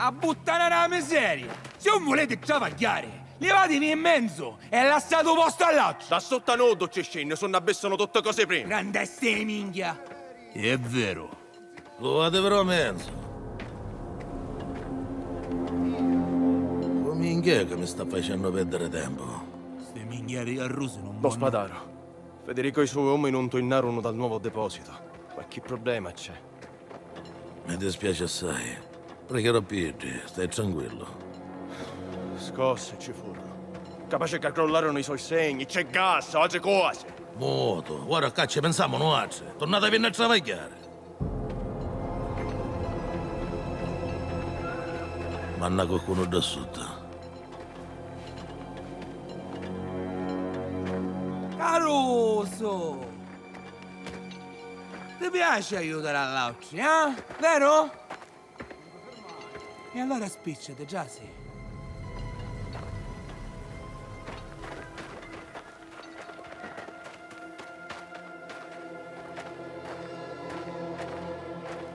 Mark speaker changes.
Speaker 1: A buttare la miseria! Se non volete travagliare, levatevi in mezzo e lasciate un posto all'occhio!
Speaker 2: Da sotto a nudo ci scende, sono abessano tutte cose prima.
Speaker 1: Grandeste minchia!
Speaker 3: È vero.
Speaker 4: Lo vado però mezzo. Come minchia che mi sta facendo perdere tempo?
Speaker 3: Ste minghieri a rusi non
Speaker 2: Lo
Speaker 3: vanno.
Speaker 2: spadaro. Federico e i suoi uomini non tornarono dal nuovo deposito. Ma che problema c'è?
Speaker 4: Mi dispiace assai. Pregherò Pietri, stai tranquillo.
Speaker 2: Scosse ci furono. Capace che crollarono i suoi segni, c'è gas, altre cose.
Speaker 4: Moto, guarda qua ci pensiamo noi. Tornate a venire a travagliare. Manna qualcuno da sotto.
Speaker 1: Caruso! Ti piace aiutare all'altri, eh? Vero? E allora spicciate, già sì.